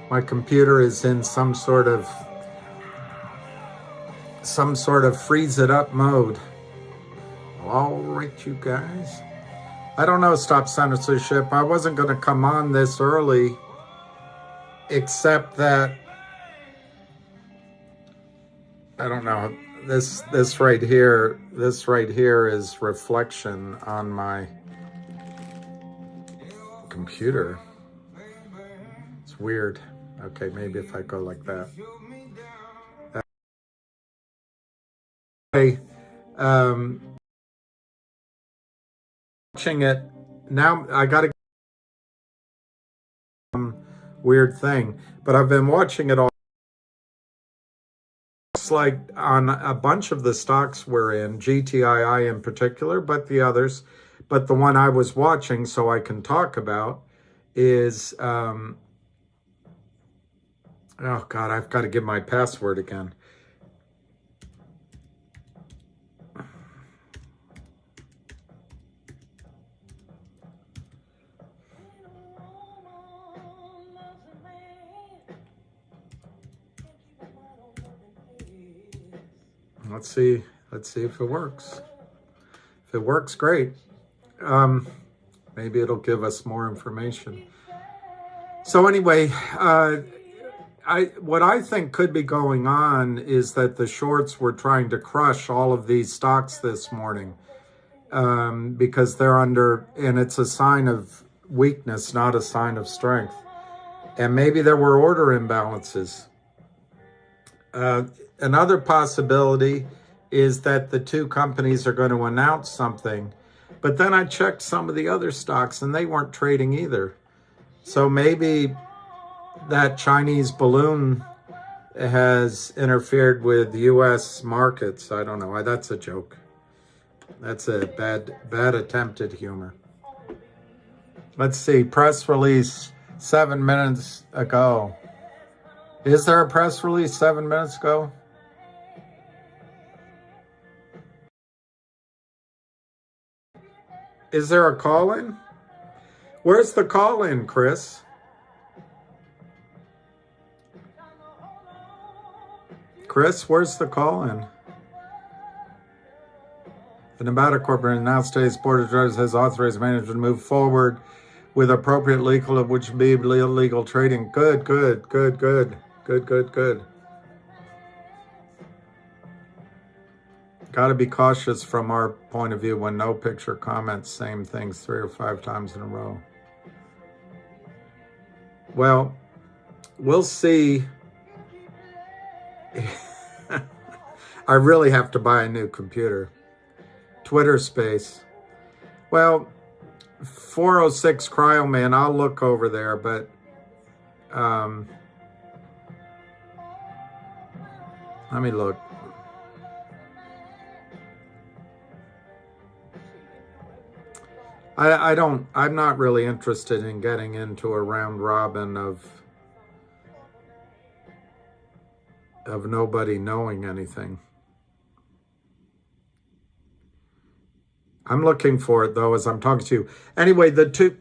My computer is in some sort of freeze it up mode. All right, you guys. I don't know, stop censorship. I wasn't going to come on this early, except that I don't know. This right here is reflection on my computer. It's weird. Okay, maybe if I go like that. Okay, watching it now. I got to weird thing, but I've been watching it all. It's like on a bunch of the stocks we're in, GTII in particular, but the others. But the one I was watching, so I can talk about, is oh God, I've got to give my password again. Let's see if it works. If it works, great. Maybe it'll give us more information. So anyway, what I think could be going on is that the shorts were trying to crush all of these stocks this morning because they're under, and it's a sign of weakness, not a sign of strength. And maybe there were order imbalances. Another possibility is that the two companies are going to announce something. But then I checked some of the other stocks and they weren't trading either. So maybe that Chinese balloon has interfered with U.S. markets. I don't know. That's a joke. That's a bad attempt at humor. Let's see. Press release 7 minutes ago. Is there a press release 7 minutes ago? Is there a call-in? Where's the call-in, Chris? Chris, where's the call-in? The Nevada Corporation announced today's board of directors has authorized management to move forward with appropriate legal, which would be illegal trading. Good. Got to be cautious from our point of view when no picture comments same things 3 or 5 times in a row. Well, we'll see. I really have to buy a new computer. Twitter space. Well, 406 Cryoman, I'll look over there, but let me look. I'm not really interested in getting into a round robin of nobody knowing anything. I'm looking for it though as I'm talking to you. Anyway, the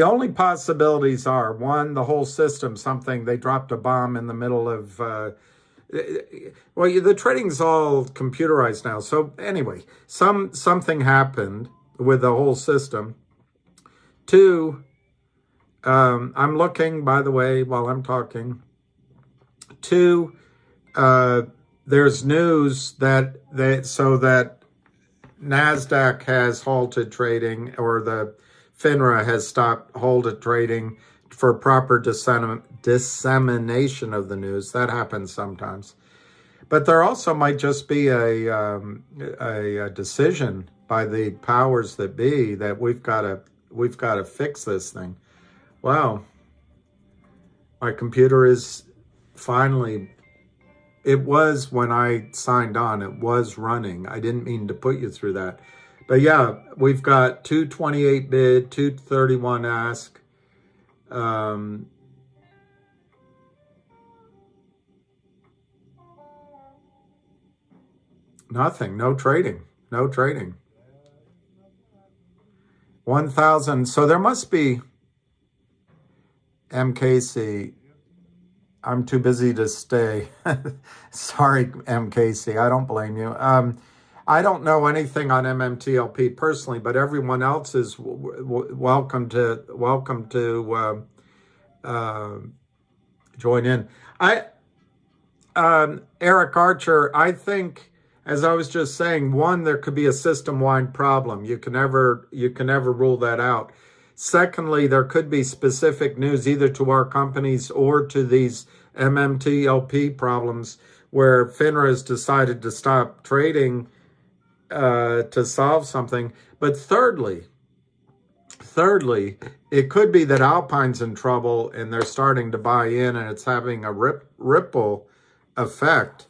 only possibilities are, one, the whole system, something, they dropped a bomb in the middle of well, the trading's all computerized now. So anyway, something happened with the whole system. 2, I'm looking, by the way, while I'm talking. 2, there's news that that NASDAQ has halted trading, or the FINRA has halted trading for proper dissemination of the news. That happens sometimes. But there also might just be a decision by the powers that be that we've got to fix this thing. Wow. My computer is finally, it was, when I signed on, it was running. I didn't mean to put you through that. But yeah, we've got 228 bid, 231 ask. Nothing, no trading. 1,000, so there must be, MKC, I'm too busy to stay. Sorry, MKC, I don't blame you. I don't know anything on MMTLP personally, but everyone else is welcome to join in. Eric Archer, I think, as I was just saying, one, there could be a system-wide problem. You can never rule that out. Secondly, there could be specific news either to our companies or to these MMTLP problems where FINRA has decided to stop trading to solve something. But thirdly, it could be that Alpine's in trouble and they're starting to buy in and it's having a ripple effect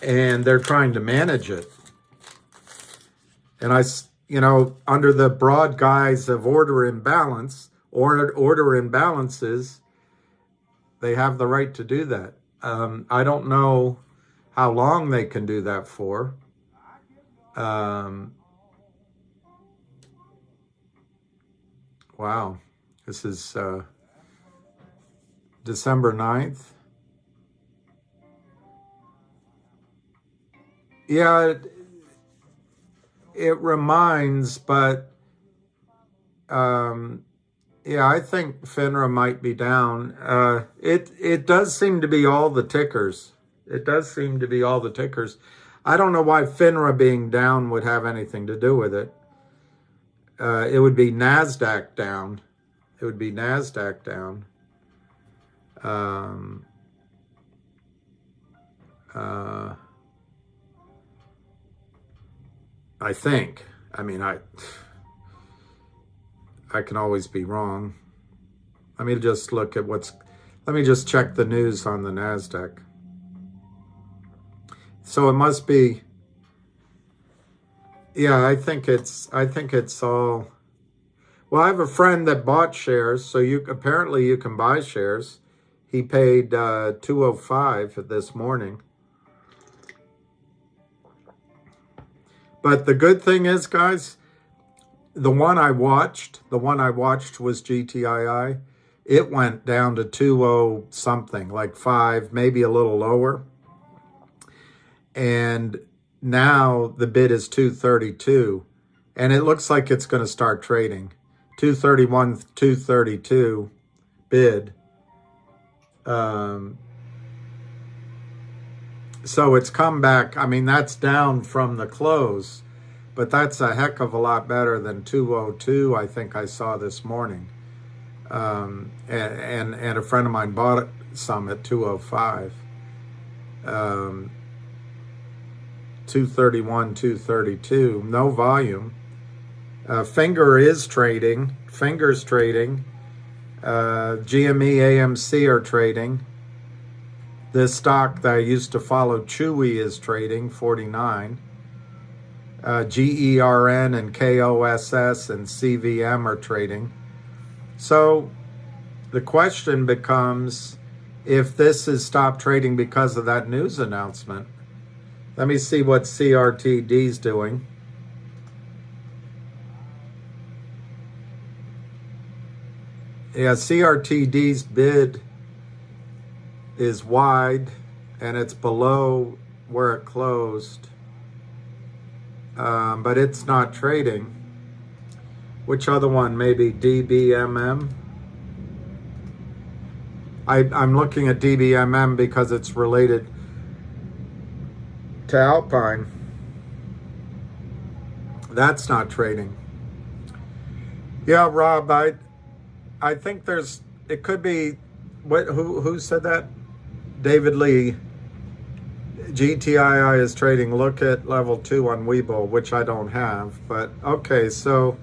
and they're trying to manage it. And under the broad guise of order imbalance or order imbalances, they have the right to do that. I don't know how long they can do that for. Wow, this is December 9th. Yeah, it reminds, but yeah, I think FINRA might be down. It does seem to be all the tickers. It does seem to be all the tickers. I don't know why FINRA being down would have anything to do with it. It would be NASDAQ down. It would be NASDAQ down. I think. I mean, I can always be wrong. Let me just look at let me just check the news on the NASDAQ. So it must be, yeah, I think it's all, well, I have a friend that bought shares, so apparently you can buy shares. He paid $205 this morning. But the good thing is, guys, the one I watched was GTII. It went down to 20 something, like 5, maybe a little lower. And now the bid is 232. And it looks like it's going to start trading. 231, 232 bid. So it's come back. I mean, that's down from the close, but that's a heck of a lot better than 202, I think I saw this morning. And a friend of mine bought some at 205. 231, 232, no volume. Finger is trading. Finger's trading. GME, AMC are trading. This stock that I used to follow, Chewy, is trading 49. GERN and KOSS and CVM are trading. So the question becomes, if this is stopped trading because of that news announcement. Let me see what CRTD's doing. Yeah, CRTD's bid is wide and it's below where it closed, but it's not trading. Which other one? Maybe DBMM. I'm looking at DBMM because it's related to Alpine. That's not trading. Yeah, Rob, I think it could be, who said that? David Lee. GTII is trading. Look at level 2 on Webull, which I don't have. But okay, so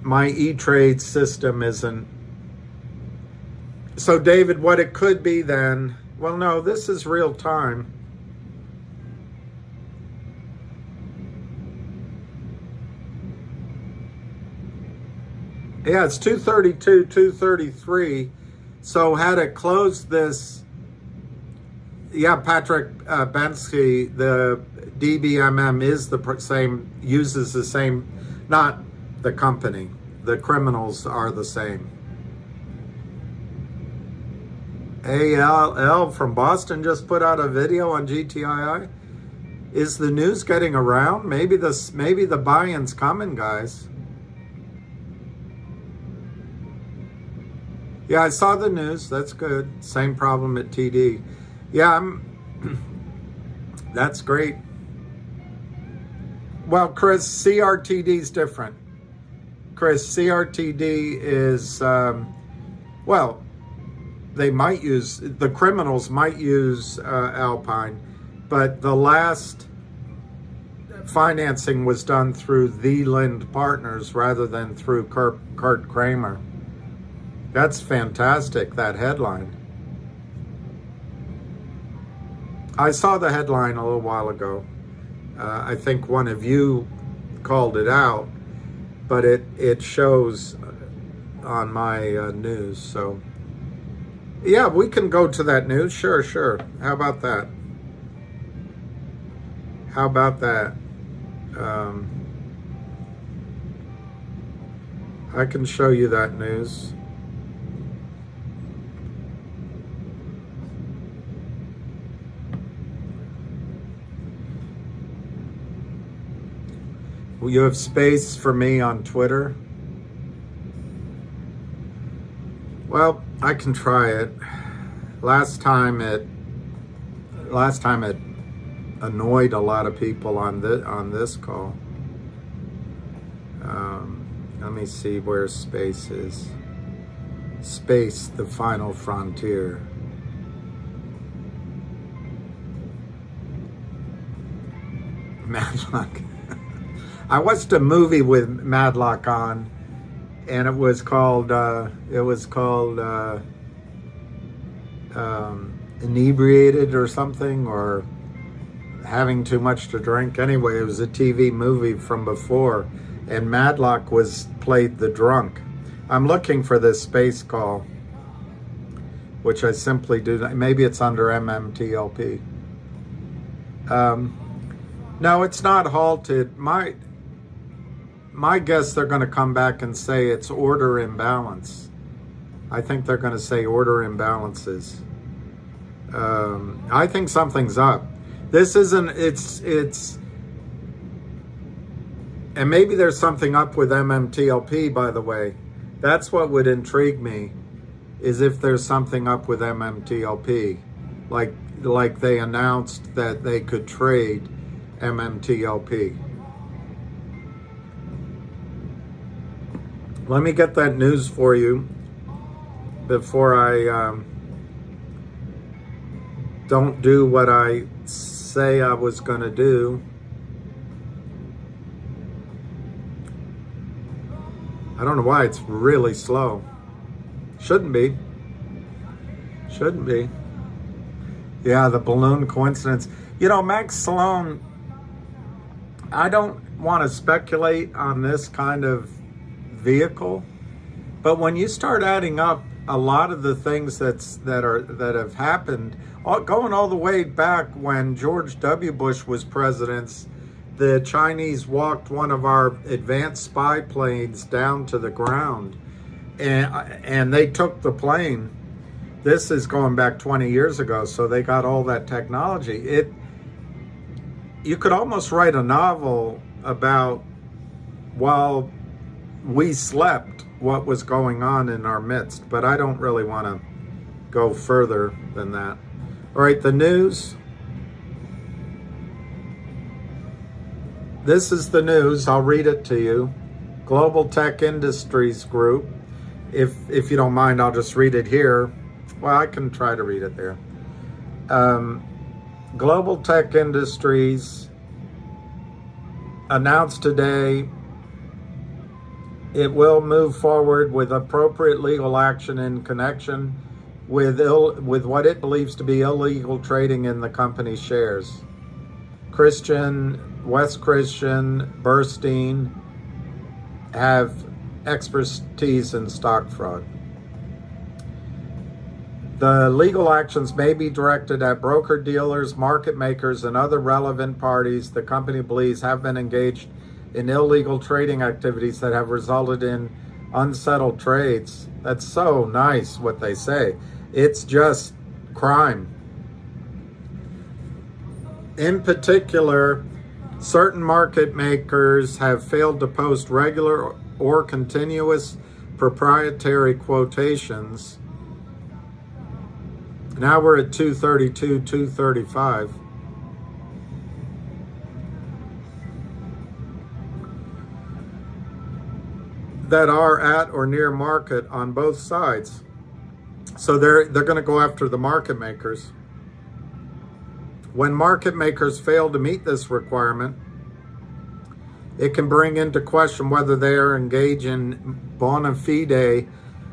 my E-Trade system isn't. So David, what it could be then, well, no, this is real time. Yeah, it's 232, 233. So had it closed this, yeah, Patrick Bensky, the DBMM is the same, uses the same, not the company. The criminals are the same. ALL from Boston just put out a video on GTII. Is the news getting around? Maybe the buy-in's coming, guys. Yeah, I saw the news. That's good. Same problem at TD. Yeah, that's great. Well, Chris, CRTD is different. Chris, CRTD is, well, the criminals might use Alpine, but the last financing was done through the Lind Partners rather than through Kurt Kramer. That's fantastic, that headline. I saw the headline a little while ago. I think one of you called it out, but it shows on my news. So, yeah, we can go to that news. Sure. How about that? How about that? I can show you that news. Will you have space for me on Twitter? Well, I can try it. Last time it annoyed a lot of people on this call. Let me see where space is. Space, the final frontier. Matlock. I watched a movie with Matlock on, and it was called Inebriated or something, or Having Too Much to Drink. Anyway, it was a TV movie from before, and Matlock played the drunk. I'm looking for this space call, which I simply do. Maybe it's under MMTLP. No, it's not halted. My guess, they're going to come back and say it's order imbalance. I think they're going to say order imbalances. I think something's up. This isn't, and maybe there's something up with MMTLP, by the way. That's what would intrigue me, is if there's something up with MMTLP. Like they announced that they could trade MMTLP. Let me get that news for you before I don't do what I say I was going to do. I don't know why it's really slow. Shouldn't be. Yeah, the balloon coincidence. You know, Max Sloan, I don't want to speculate on this kind of vehicle, but when you start adding up a lot of the things that have happened, going all the way back when George W. Bush was president, the Chinese walked one of our advanced spy planes down to the ground, and they took the plane. This is going back 20 years ago, so they got all that technology. You could almost write a novel about, while we slept, what was going on in our midst, but I don't really want to go further than that. All right, the news. This is the news. I'll read it to you. Global Tech Industries Group. If you don't mind, I'll just read it here. Well, I can try to read it there. Global Tech Industries announced today it will move forward with appropriate legal action in connection with what it believes to be illegal trading in the company's shares. Wes Christian, Burstein have expertise in stock fraud. The legal actions may be directed at broker-dealers, market makers, and other relevant parties the company believes have been engaged in illegal trading activities that have resulted in unsettled trades. That's so nice what they say. It's just crime. In particular, certain market makers have failed to post regular or continuous proprietary quotations. Now we're at 232, 235. That are at or near market on both sides. So they're going to go after the market makers. When market makers fail to meet this requirement, it can bring into question whether they are engaged in bona fide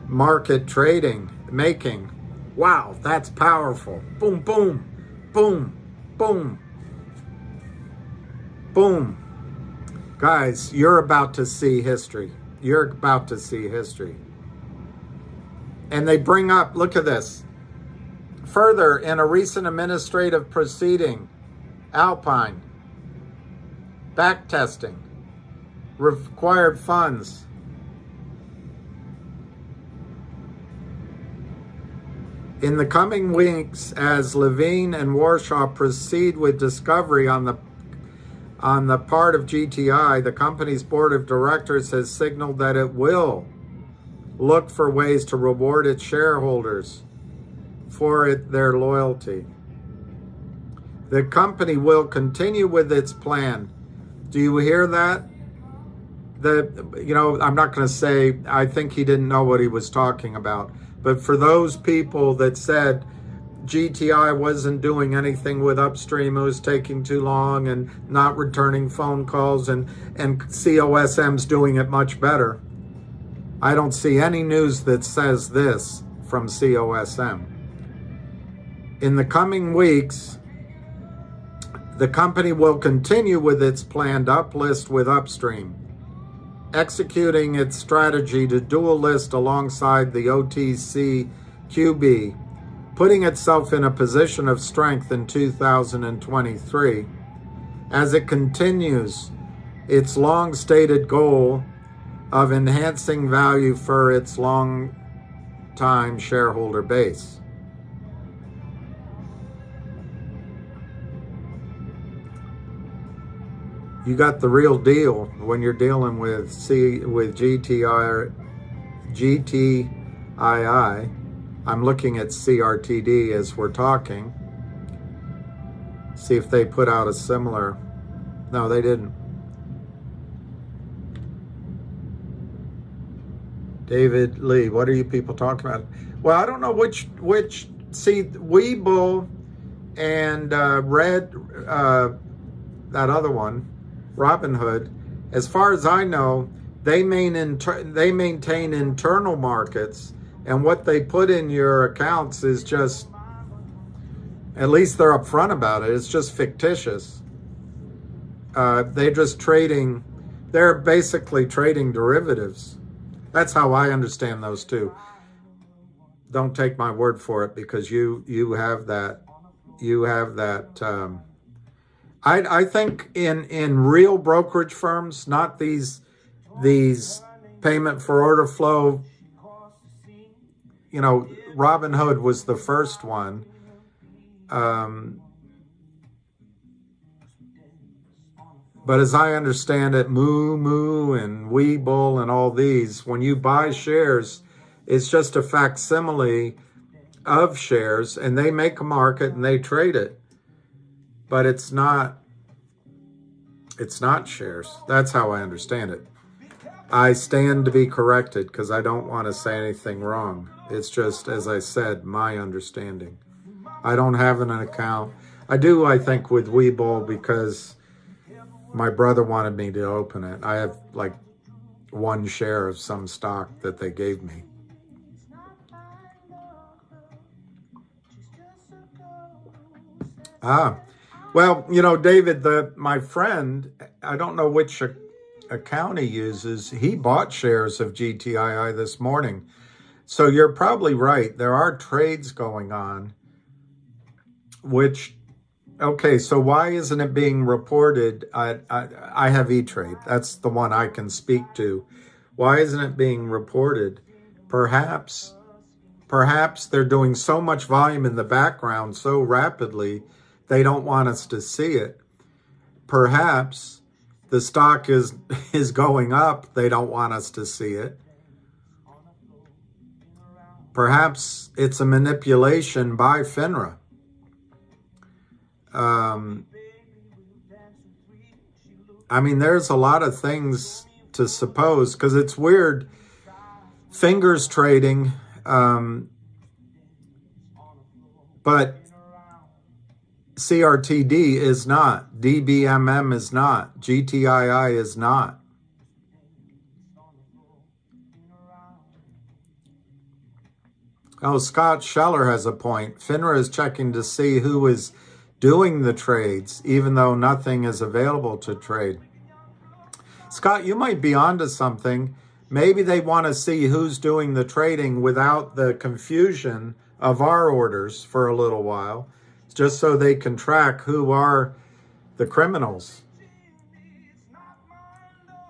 market trading, making. Wow, that's powerful. Boom, boom, boom, boom, boom. Guys, you're about to see history. You're about to see history. And they bring up, look at this. Further, in a recent administrative proceeding, Alpine, backtesting, required funds. In the coming weeks, as Levine and Warshaw proceed with discovery on the part of GTI, the company's board of directors has signaled that it will look for ways to reward its shareholders for their loyalty. The company will continue with its plan. Do you hear that? I'm not going to say, I think he didn't know what he was talking about. But for those people that said GTI wasn't doing anything with upstream, it was taking too long and not returning phone calls, and COSM's doing it much better. I don't see any news that says this from COSM. In the coming weeks, the company will continue with its planned uplist with upstream, executing its strategy to dual list alongside the OTC QB, putting itself in a position of strength in 2023 as it continues its long-stated goal of enhancing value for its long-time shareholder base. You got the real deal when you're dealing with GTII. I'm looking at CRTD as we're talking. See if they put out a similar. No, they didn't. David Lee, what are you people talking about? Well, I don't know which see, Webull and Red, that other one, Robinhood, as far as I know, they maintain internal markets, and what they put in your accounts is just, at least they're upfront about it, it's just fictitious. They're just trading, they're basically trading derivatives. That's how I understand those two. Don't take my word for it, because you have that. I think in real brokerage firms, not these payment for order flow. Robinhood was the first one. But as I understand it, Moo and Webull and all these, when you buy shares, it's just a facsimile of shares, and they make a market and they trade it. But it's not shares. That's how I understand it. I stand to be corrected because I don't want to say anything wrong. It's just, as I said, my understanding. I don't have an account. I do, I think, with Webull because my brother wanted me to open it. I have like one share of some stock that they gave me. Well, David, my friend, I don't know which account he uses. He bought shares of GTII this morning. So you're probably right. There are trades going on, which, okay, so why isn't it being reported? I have E-Trade. That's the one I can speak to. Why isn't it being reported? Perhaps Perhaps they're doing so much volume in the background so rapidly, they don't want us to see it. Perhaps the stock is going up, they don't want us to see it. Perhaps it's a manipulation by FINRA. I mean, there's a lot of things to suppose, because it's weird. Fingers trading, but CRTD is not. DBMM is not. GTII is not. Oh, Scott Scheller has a point. FINRA is checking to see who is doing the trades, even though nothing is available to trade. Scott, you might be onto something. Maybe they want to see who's doing the trading without the confusion of our orders for a little while, just so they can track who are the criminals.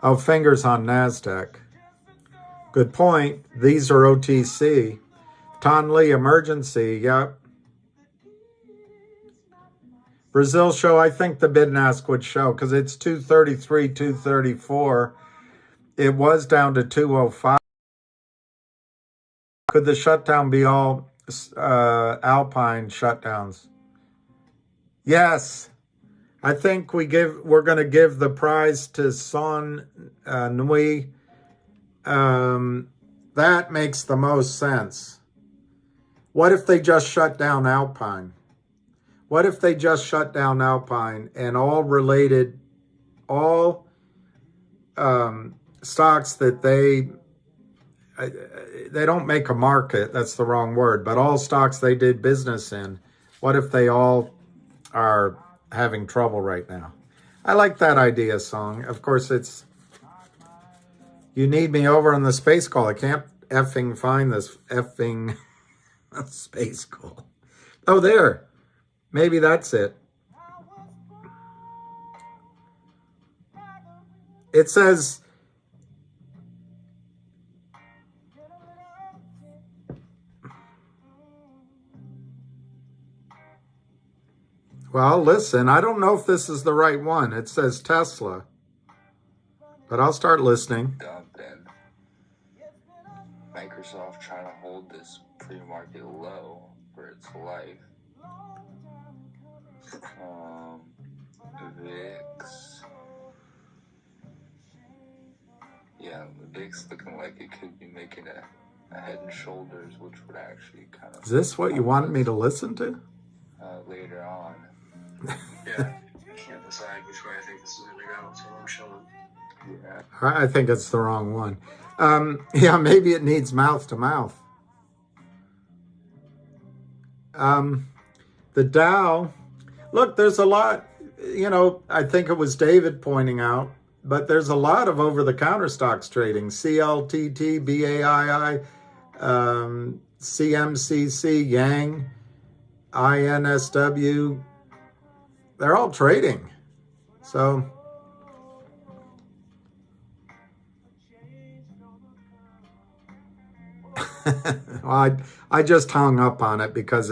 Oh, fingers on NASDAQ. Good point. These are OTC. Ton Lee, emergency, yep. Brazil show, I think the bid and ask would show, because it's 233, 234. It was down to 205. Could the shutdown be all Alpine shutdowns? Yes. I think we're going to give the prize to Son Nui. That makes the most sense. What if they just shut down Alpine? What if they just shut down Alpine and all related, all stocks that they don't make a market, that's the wrong word, but all stocks they did business in, what if they all are having trouble right now? I like that idea, Song. Of course, it's, you need me over on the space call. I can't effing find this effing space call. Oh, there. Maybe that's it. It says, well, listen, I don't know if this is the right one. It says Tesla, but I'll start listening. Dumping. Microsoft trying to hold this pre-market low for its life. VIX. Yeah, the VIX looking like it could be making a head and shoulders, which would actually kind of... Is this what you wanted me to listen to? Later on. Yeah, I can't decide which way I think this is going to go, so I'm chilling. Yeah. I think it's the wrong one. Yeah, maybe it needs mouth to mouth. The Dow, look, there's a lot, I think it was David pointing out, but there's a lot of over-the-counter stocks trading. CLTT, BAII, CMCC, Yang, INSW, they're all trading. So, well, I just hung up on it because